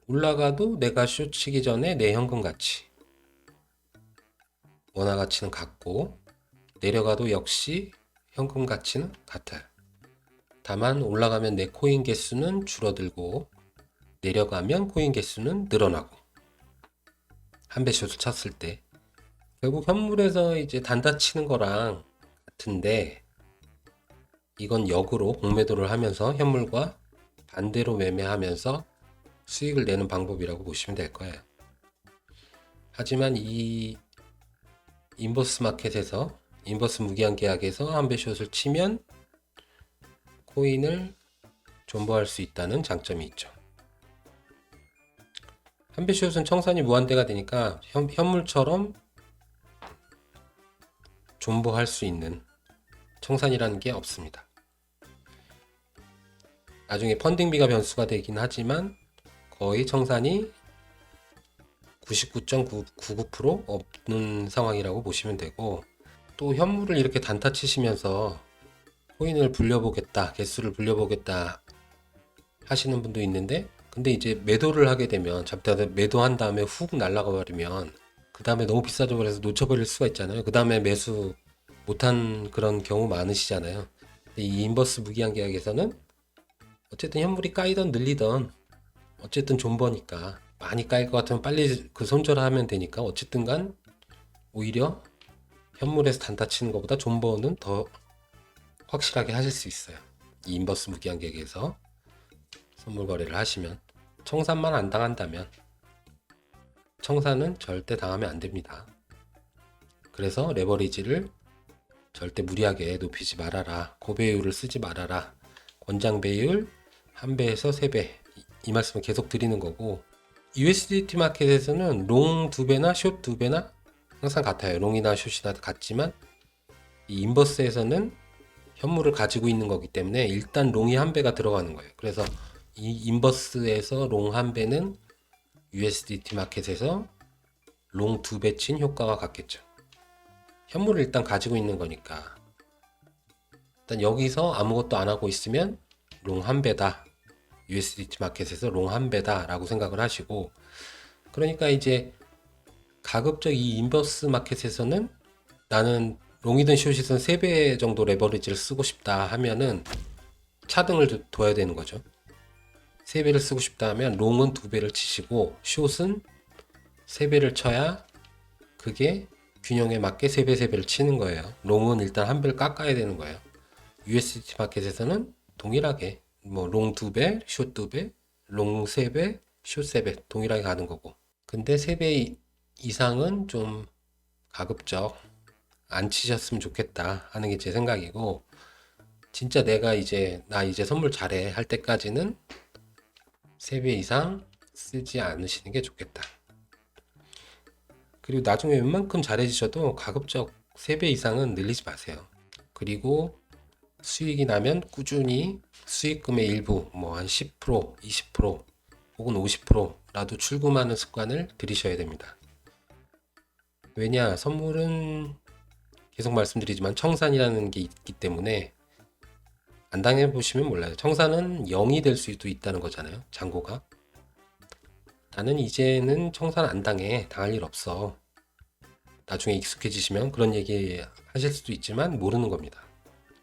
올라가도 내가 숏 치기 전에 내 현금 가치, 원화 가치는 같고, 내려가도 역시 현금 가치는 같아요. 다만 올라가면 내 코인 개수는 줄어들고 내려가면 코인 개수는 늘어나고, 한 배 숏을 쳤을 때 결국 현물에서 이제 단타 치는 거랑 같은데, 이건 역으로 공매도를 하면서 현물과 반대로 매매하면서 수익을 내는 방법이라고 보시면 될 거예요. 하지만 이 인버스 마켓에서, 인버스 무기한 계약에서 한 배 숏을 치면 코인을 존버할 수 있다는 장점이 있죠. 한 배 숏은 청산이 무한대가 되니까 현물처럼 존버할 수 있는 청산이라는 게 없습니다. 나중에 펀딩비가 변수가 되긴 하지만 거의 청산이 99.99% 없는 상황이라고 보시면 되고, 또 현물을 이렇게 단타 치시면서 코인을 불려보겠다, 개수를 불려보겠다 하시는 분도 있는데, 근데 이제 매도를 하게 되면, 잡다가 매도한 다음에 훅 날아가 버리면 그 다음에 너무 비싸져 버려서 놓쳐버릴 수가 있잖아요. 그 다음에 매수 못한 그런 경우 많으시잖아요. 이 인버스 무기한 계약에서는 어쨌든 현물이 까이던 늘리던 어쨌든 존버니까, 많이 까일 것 같으면 빨리 그 손절하면 되니까, 어쨌든 간 오히려 현물에서 단타 치는 것보다 존버는 더 확실하게 하실 수 있어요. 이 인버스 무기한 계약에서 선물 거래를 하시면, 청산만 안 당한다면, 청산은 절대 당하면 안 됩니다. 그래서 레버리지를 절대 무리하게 높이지 말아라, 고배율을 쓰지 말아라, 권장 배율 1배에서 3배, 이 말씀을 계속 드리는 거고, USDT 마켓에서는 롱 2배나 숏 2배나 항상 같아요. 롱이나 숏이나 같지만, 이 인버스에서는 현물을 가지고 있는 거기 때문에 일단 롱이 1배가 들어가는 거예요. 그래서 이 인버스에서 롱 1배는 USDT 마켓에서 롱 2배 친 효과가 같겠죠. 현물을 일단 가지고 있는 거니까, 일단 여기서 아무것도 안 하고 있으면 롱 1배다, USDT 마켓에서 롱 1배다 라고 생각을 하시고, 그러니까 이제 가급적 이 인버스 마켓에서는 나는 롱이든 숏이든 3배 정도 레버리지를 쓰고 싶다 하면은 차등을 둬야 되는 거죠. 3배를 쓰고 싶다 하면 롱은 2배를 치시고 숏은 3배를 쳐야 그게 균형에 맞게 3배, 3배를 치는 거예요. 롱은 일단 1배를 깎아야 되는 거예요. USDT 마켓에서는 동일하게 롱 2배, 숏 2배, 롱 3배, 숏 3배 동일하게 가는 거고, 근데 3배 이상은 좀 가급적 안 치셨으면 좋겠다 하는 게 제 생각이고, 진짜 내가 이제 나 이제 선물 잘해 할 때까지는 3배 이상 쓰지 않으시는 게 좋겠다. 그리고 나중에 웬만큼 잘해지셔도 가급적 3배 이상은 늘리지 마세요. 그리고 수익이 나면 꾸준히 수익금의 일부 한 10%, 20% 혹은 50%라도 출금하는 습관을 들이셔야 됩니다. 왜냐, 선물은 계속 말씀드리지만 청산이라는 게 있기 때문에 안 당해보시면 몰라요. 청산은 0이 될 수도 있다는 거잖아요, 잔고가. 나는 이제는 청산 안 당해, 당할 일 없어, 나중에 익숙해지시면 그런 얘기 하실 수도 있지만 모르는 겁니다.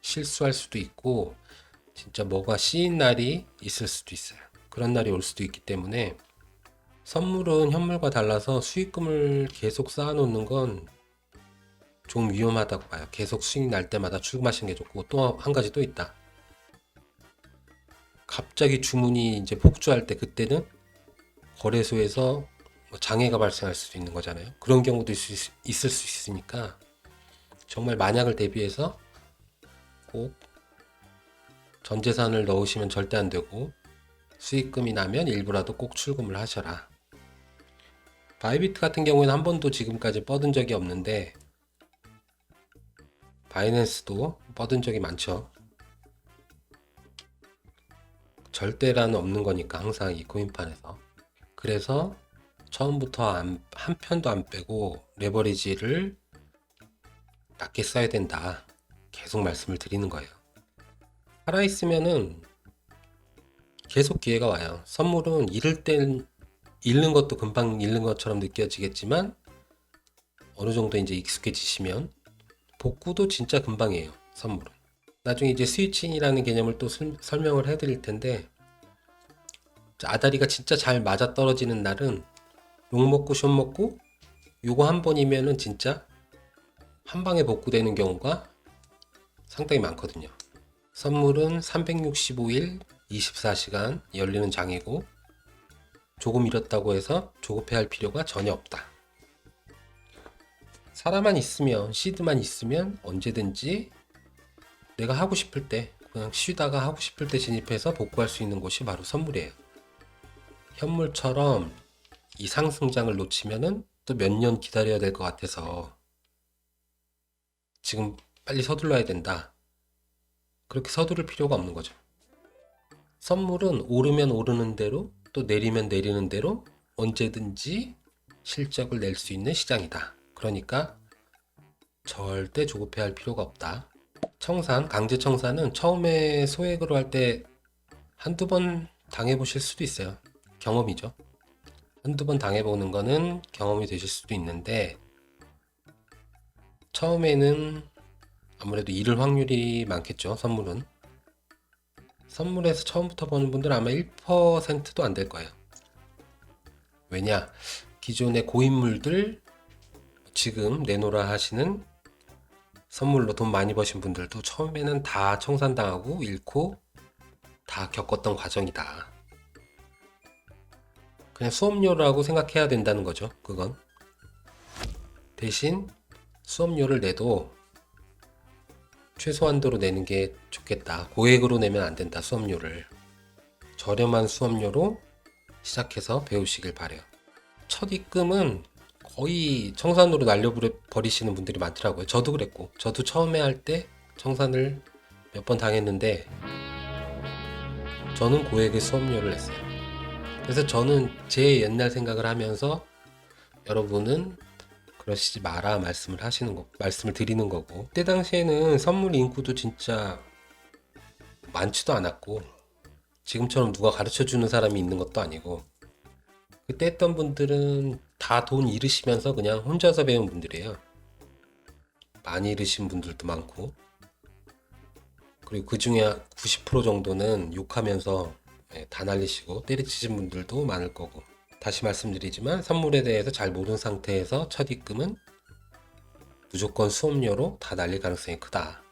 실수할 수도 있고 진짜 뭐가 씌인 날이 있을 수도 있어요. 그런 날이 올 수도 있기 때문에 선물은 현물과 달라서 수익금을 계속 쌓아놓는 건 좀 위험하다고 봐요. 계속 수익 날 때마다 출금하시는 게 좋고, 또 한 가지 또 있다. 갑자기 주문이 이제 폭주할 때, 그때는 거래소에서 장애가 발생할 수도 있는 거잖아요. 그런 경우도 있을 수 있으니까 정말 만약을 대비해서 꼭 전 재산을 넣으시면 절대 안 되고, 수익금이 나면 일부라도 꼭 출금을 하셔라. 바이비트 같은 경우에는 한 번도 지금까지 뻗은 적이 없는데, 바이낸스도 뻗은 적이 많죠. 절대라는 없는 거니까 항상 이 코인판에서. 그래서 처음부터 한 편도 안 빼고 레버리지를 낮게 써야 된다. 계속 말씀을 드리는 거예요. 살아있으면은 계속 기회가 와요. 선물은 잃을 땐 잃는 것도 금방 잃는 것처럼 느껴지겠지만 어느 정도 이제 익숙해지시면 복구도 진짜 금방이에요. 선물은. 나중에 이제 스위칭이라는 개념을 또 설명을 해드릴 텐데 아다리가 진짜 잘 맞아 떨어지는 날은 욕 먹고 숀 먹고 요거 한 번이면은 진짜 한 방에 복구되는 경우가 상당히 많거든요. 선물은 365일 24시간 열리는 장이고 조금 잃었다고 해서 조급해할 필요가 전혀 없다. 사람만 있으면, 시드만 있으면 언제든지 내가 하고 싶을 때, 그냥 쉬다가 하고 싶을 때 진입해서 복구할 수 있는 곳이 바로 선물이에요. 현물처럼 이 상승장을 놓치면은 또 몇 년 기다려야 될 것 같아서 지금 빨리 서둘러야 된다. 그렇게 서두를 필요가 없는 거죠. 선물은 오르면 오르는 대로 또 내리면 내리는 대로 언제든지 실적을 낼 수 있는 시장이다. 그러니까 절대 조급해할 필요가 없다. 청산, 강제 청산은 처음에 소액으로 할 때 한두 번 당해보실 수도 있어요. 경험이죠. 한두 번 당해보는 거는 경험이 되실 수도 있는데 처음에는 아무래도 잃을 확률이 많겠죠. 선물은. 선물에서 처음부터 버는 분들은 아마 1%도 안 될 거예요. 왜냐? 기존의 고인물들 지금 내놓으라 하시는 선물로 돈 많이 버신 분들도 처음에는 다 청산당하고 잃고 다 겪었던 과정이다. 그냥 수업료라고 생각해야 된다는 거죠. 그건. 대신 수업료를 내도 최소한도로 내는 게 좋겠다. 고액으로 내면 안 된다. 수업료를. 저렴한 수업료로 시작해서 배우시길 바래요. 첫 입금은 거의 청산으로 날려버리시는 분들이 많더라고요. 저도 그랬고, 저도 처음에 할 때 청산을 몇 번 당했는데 저는 고액의 수업료를 냈어요. 그래서 저는 제 옛날 생각을 하면서 여러분은 그러시지 마라 말씀을 드리는 거고, 그때 당시에는 선물 인구도 진짜 많지도 않았고 지금처럼 누가 가르쳐 주는 사람이 있는 것도 아니고 그때 했던 분들은 다 돈 잃으시면서 그냥 혼자서 배운 분들이에요. 많이 잃으신 분들도 많고 그리고 그 중에 90% 정도는 욕하면서 다 날리시고 때려치신 분들도 많을 거고, 다시 말씀드리지만 선물에 대해서 잘 모르는 상태에서 첫 입금은 무조건 수업료로 다 날릴 가능성이 크다.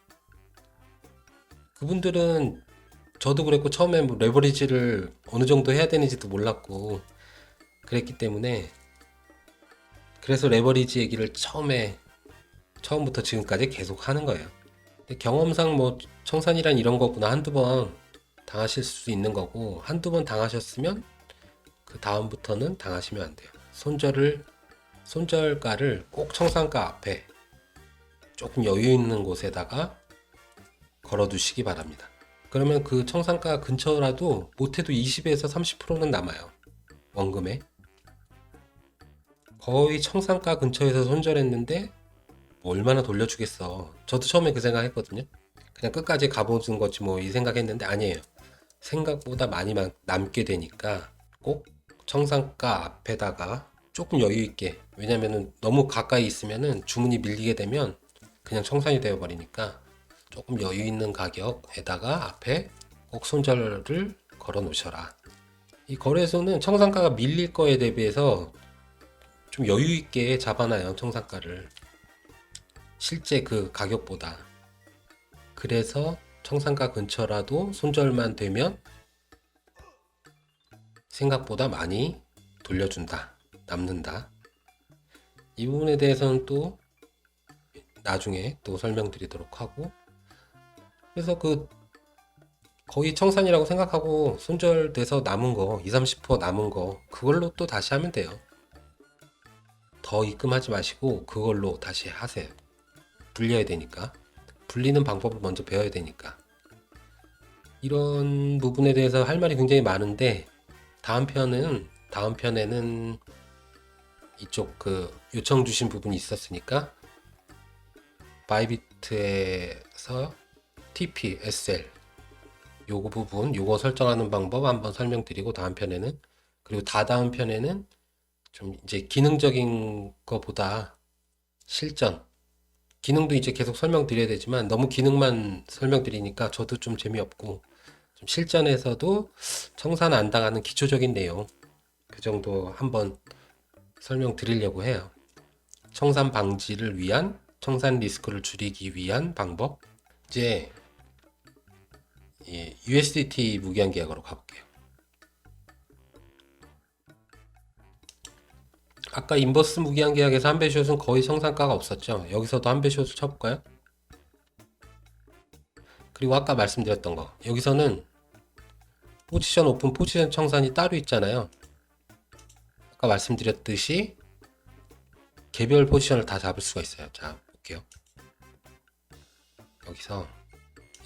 그분들은 저도 그랬고 처음에 뭐 레버리지를 어느 정도 해야 되는지도 몰랐고 그랬기 때문에, 그래서 레버리지 얘기를 처음부터 지금까지 계속 하는 거예요. 근데 경험상 뭐 청산이란 이런 거구나 한두 번 당하실 수 있는 거고, 한두 번 당하셨으면 그 다음부터는 당하시면 안 돼요. 손절가를 꼭 청산가 앞에 조금 여유 있는 곳에다가 걸어 두시기 바랍니다. 그러면 그 청산가 근처라도 못해도 20에서 30%는 남아요. 원금에. 거의 청산가 근처에서 손절했는데 뭐 얼마나 돌려주겠어. 저도 처음에 그 생각 했거든요. 그냥 끝까지 가보는 거지 뭐 이 생각했는데 아니에요. 생각보다 많이 남게 되니까 꼭 청산가 앞에다가 조금 여유 있게, 왜냐면은 너무 가까이 있으면은 주문이 밀리게 되면 그냥 청산이 되어 버리니까 조금 여유 있는 가격에다가 앞에 꼭 손절을 걸어 놓으셔라. 이 거래소는 청산가가 밀릴 거에 대비해서 좀 여유 있게 잡아놔요. 청산가를 실제 그 가격보다. 그래서 청산가 근처라도 손절만 되면 생각보다 많이 돌려준다, 남는다. 이 부분에 대해서는 또 나중에 또 설명드리도록 하고, 그래서 그 거의 청산이라고 생각하고 손절돼서 남은 거 20, 30% 남은 거 그걸로 또 다시 하면 돼요. 더 입금하지 마시고 그걸로 다시 하세요. 불려야 되니까. 불리는 방법을 먼저 배워야 되니까. 이런 부분에 대해서 할 말이 굉장히 많은데 다음 편은 다음 편에는 이쪽 그 요청 주신 부분이 있었으니까 바이비트에서 TP, SL 요거 부분 요거 설정하는 방법 한번 설명드리고 다음 편에는, 그리고 다다음 편에는 좀 이제 기능적인 거보다 실전 기능도 이제 계속 설명드려야 되지만 너무 기능만 설명드리니까 저도 좀 재미없고, 좀 실전에서도 청산 안 당하는 기초적인 내용 그 정도 한번 설명드리려고 해요. 청산 방지를 위한, 청산 리스크를 줄이기 위한 방법. 이제 USDT 무기한 계약으로 가볼게요. 아까 인버스 무기한 계약에서 한배숏은 거의 청산가가 없었죠. 여기서도 한배숏을 쳐볼까요? 그리고 아까 말씀드렸던 거, 여기서는 포지션 오픈, 포지션 청산이 따로 있잖아요. 아까 말씀드렸듯이 개별 포지션을 다 잡을 수가 있어요. 자, 볼게요.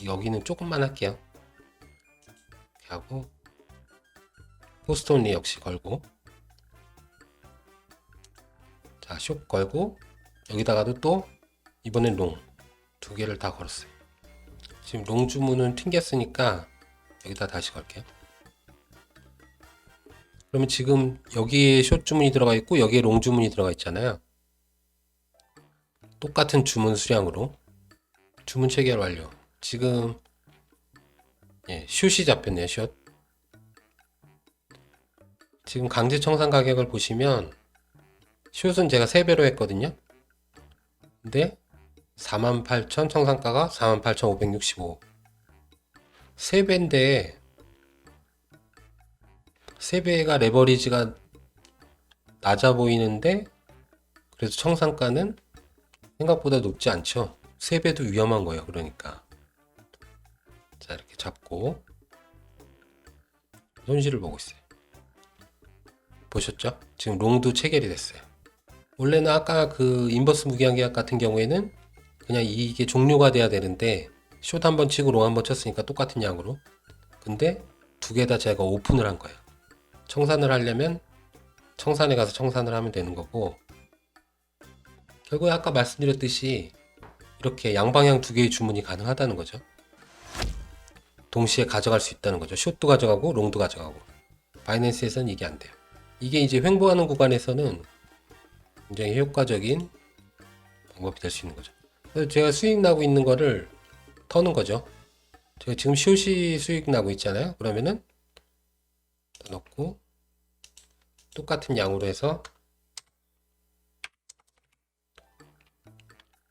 여기는 조금만 할게요. 이렇게 하고 포스트 온리 역시 걸고, 자, 숏 걸고, 여기다가도 또 이번엔 롱 두 개를 다 걸었어요. 지금 롱 주문은 튕겼으니까 여기다 다시 걸게요. 그러면 지금 여기에 숏 주문이 들어가 있고 여기에 롱 주문이 들어가 있잖아요. 똑같은 주문 수량으로 주문 체결 완료. 지금 숏이 잡혔네요. 숏. 지금 강제 청산 가격을 보시면 숏은 제가 3배로 했거든요. 근데 48,000 청산가가 48,565. 3배인데 3배가 레버리지가 낮아 보이는데 그래서 청산가는 생각보다 높지 않죠. 3배도 위험한 거예요. 그러니까 자, 이렇게 잡고 손실을 보고 있어요. 보셨죠? 지금 롱도 체결이 됐어요. 원래는 아까 그 인버스 무기한 계약 같은 경우에는 그냥 이게 종료가 돼야 되는데 숏 한번 치고 롱 한번 쳤으니까 똑같은 양으로, 근데 두 개 다 제가 오픈을 한 거예요. 청산을 하려면 청산에 가서 청산을 하면 되는 거고, 결국에 아까 말씀드렸듯이 이렇게 양방향 두 개의 주문이 가능하다는 거죠. 동시에 가져갈 수 있다는 거죠. 숏도 가져가고 롱도 가져가고. 바이낸스에서는 이게 안 돼요. 이게 이제 횡보하는 구간에서는 굉장히 효과적인 방법이 될 수 있는 거죠. 그래서 제가 수익 나고 있는 거를 터는 거죠. 제가 지금 숏이 수익 나고 있잖아요. 그러면은 넣고 똑같은 양으로 해서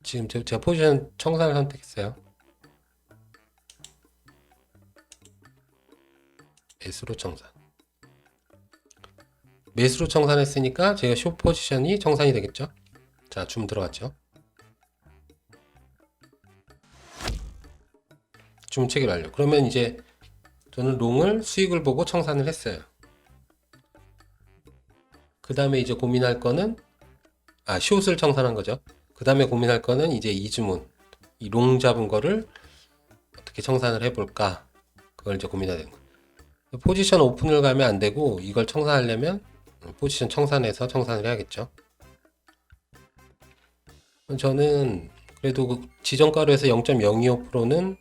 지금 제가 포지션 청산을 선택했어요. 매수로 청산. 매수로 청산했으니까 제가 숏 포지션이 청산이 되겠죠. 자, 줌 들어갔죠. 줌 체결 완료. 그러면 이제 저는 롱을 수익을 보고 청산을 했어요. 그 다음에 이제 고민할 거는 숏을 청산한 거죠. 그 다음에 고민할 거는 이제 이 주문, 이 롱 잡은 거를 어떻게 청산을 해볼까, 그걸 이제 고민해야 되는 거예요. 포지션 오픈을 가면 안 되고 이걸 청산하려면 포지션 청산해서 청산을 해야겠죠. 저는 그래도 그 지정가로에서 0.025%는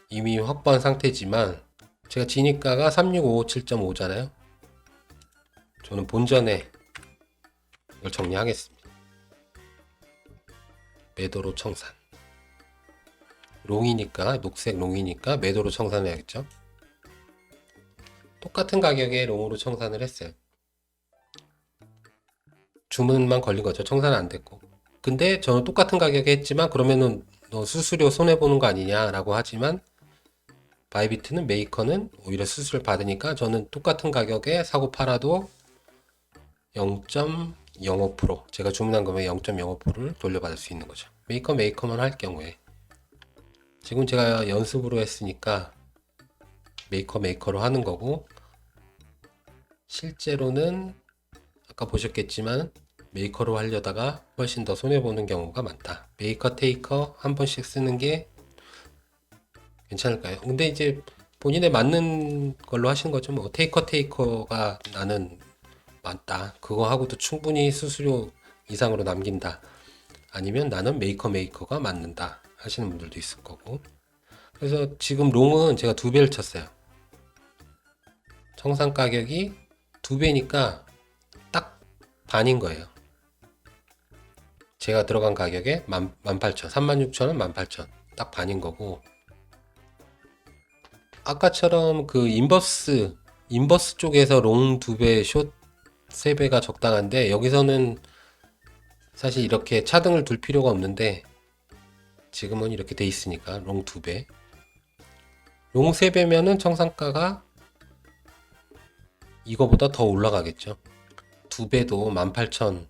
이미 확보한 상태지만 제가 진입가가 36557.5잖아요. 저는 본전에 이걸 정리하겠습니다. 매도로 청산. 롱이니까, 녹색 롱이니까 매도로 청산해야겠죠. 똑같은 가격에 롱으로 청산을 했어요. 주문만 걸린 거죠. 청산은 안 됐고. 근데 저는 똑같은 가격에 했지만 그러면은 너 수수료 손해보는 거 아니냐라고 하지만 바이비트는, 메이커는 오히려 수수료를 받으니까 저는 똑같은 가격에 사고 팔아도 0.05%, 제가 주문한 금액 0.05%를 돌려받을 수 있는 거죠. 메이커만 할 경우에. 지금 제가 연습으로 했으니까 메이커로 하는 거고, 실제로는 아까 보셨겠지만 메이커로 하려다가 훨씬 더 손해보는 경우가 많다. 메이커 테이커 한 번씩 쓰는 게 괜찮을까요? 근데 이제 본인에 맞는 걸로 하시는 거죠. 뭐 테이커가 나는 맞다. 그거 하고도 충분히 수수료 이상으로 남긴다. 아니면 나는 메이커가 맞는다 하시는 분들도 있을 거고. 그래서 지금 롱은 제가 2배를 쳤어요. 청산 가격이 2배니까 딱 반인 거예요. 제가 들어간 가격에 18,000, 36,000원, 18,000. 딱 반인 거고. 아까처럼 그 인버스 쪽에서 롱 2배, 숏 3배가 적당한데, 여기서는 사실 이렇게 차등을 둘 필요가 없는데, 지금은 이렇게 돼 있으니까 롱 2배. 롱 3배면은 청산가가 이거보다 더 올라가겠죠. 2배도 18,000,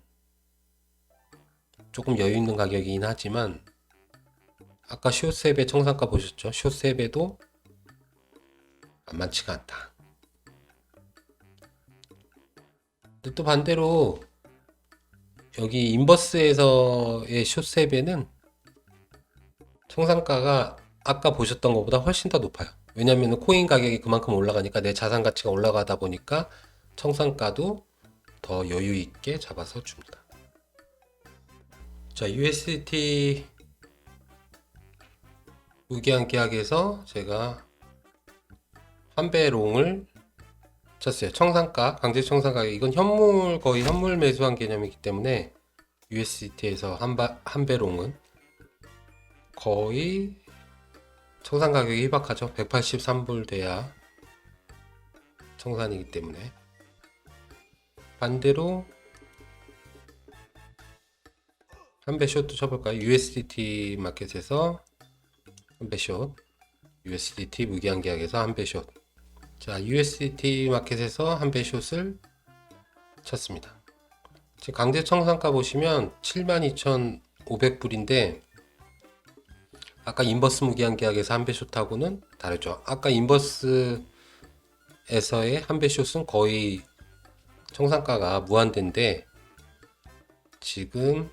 조금 여유 있는 가격이긴 하지만, 아까 숏 3배 청산가 보셨죠? 숏 3배도 만만치가 않다. 근데 또 반대로 여기 인버스에서의 숏 3배는 청산가가 아까 보셨던 것보다 훨씬 더 높아요. 왜냐하면 코인 가격이 그만큼 올라가니까 내 자산 가치가 올라가다 보니까 청산가도 더 여유 있게 잡아서 줍니다. 자, USDT 무기한 계약에서 제가 한배 롱을 쳤어요. 청산가, 강제 청산가, 이건 거의 현물 매수한 개념이기 때문에 USDT에서 한배 롱은 거의 청산 가격이 희박하죠. 183불 돼야 청산이기 때문에. 반대로 한배 숏도 쳐볼까요? USDT 마켓에서 한배 숏, USDT 무기한 계약에서 한배 숏. 자, USDT 마켓에서 한배 숏을 쳤습니다. 지금 강제 청산가 보시면 72,500불인데 아까 인버스 무기한 계약에서 한배 숏하고는 다르죠. 아까 인버스에서의 한배 숏은 거의 청산가가 무한대인데 지금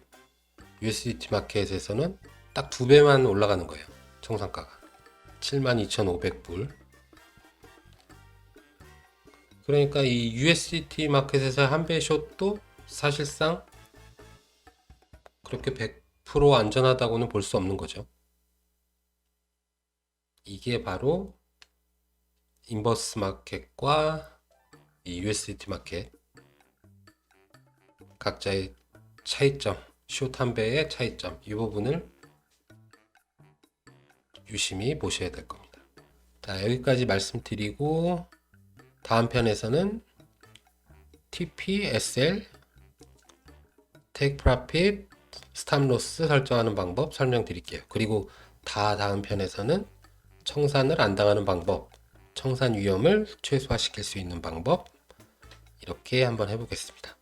USDT 마켓에서는 딱 2배만 올라가는 거예요. 청산가가 72,500불. 그러니까 이 USDT 마켓에서 한배 숏도 사실상 그렇게 100% 안전하다고는 볼 수 없는 거죠. 이게 바로 인버스 마켓과 이 USDT 마켓 각자의 차이점, 숏 한 배의 차이점, 이 부분을 유심히 보셔야 될 겁니다. 자, 여기까지 말씀드리고 다음 편에서는 TP, SL, Take Profit, Stop Loss 설정하는 방법 설명드릴게요. 그리고 다음 편에서는 청산을 안 당하는 방법, 청산 위험을 최소화시킬 수 있는 방법, 이렇게 한번 해보겠습니다.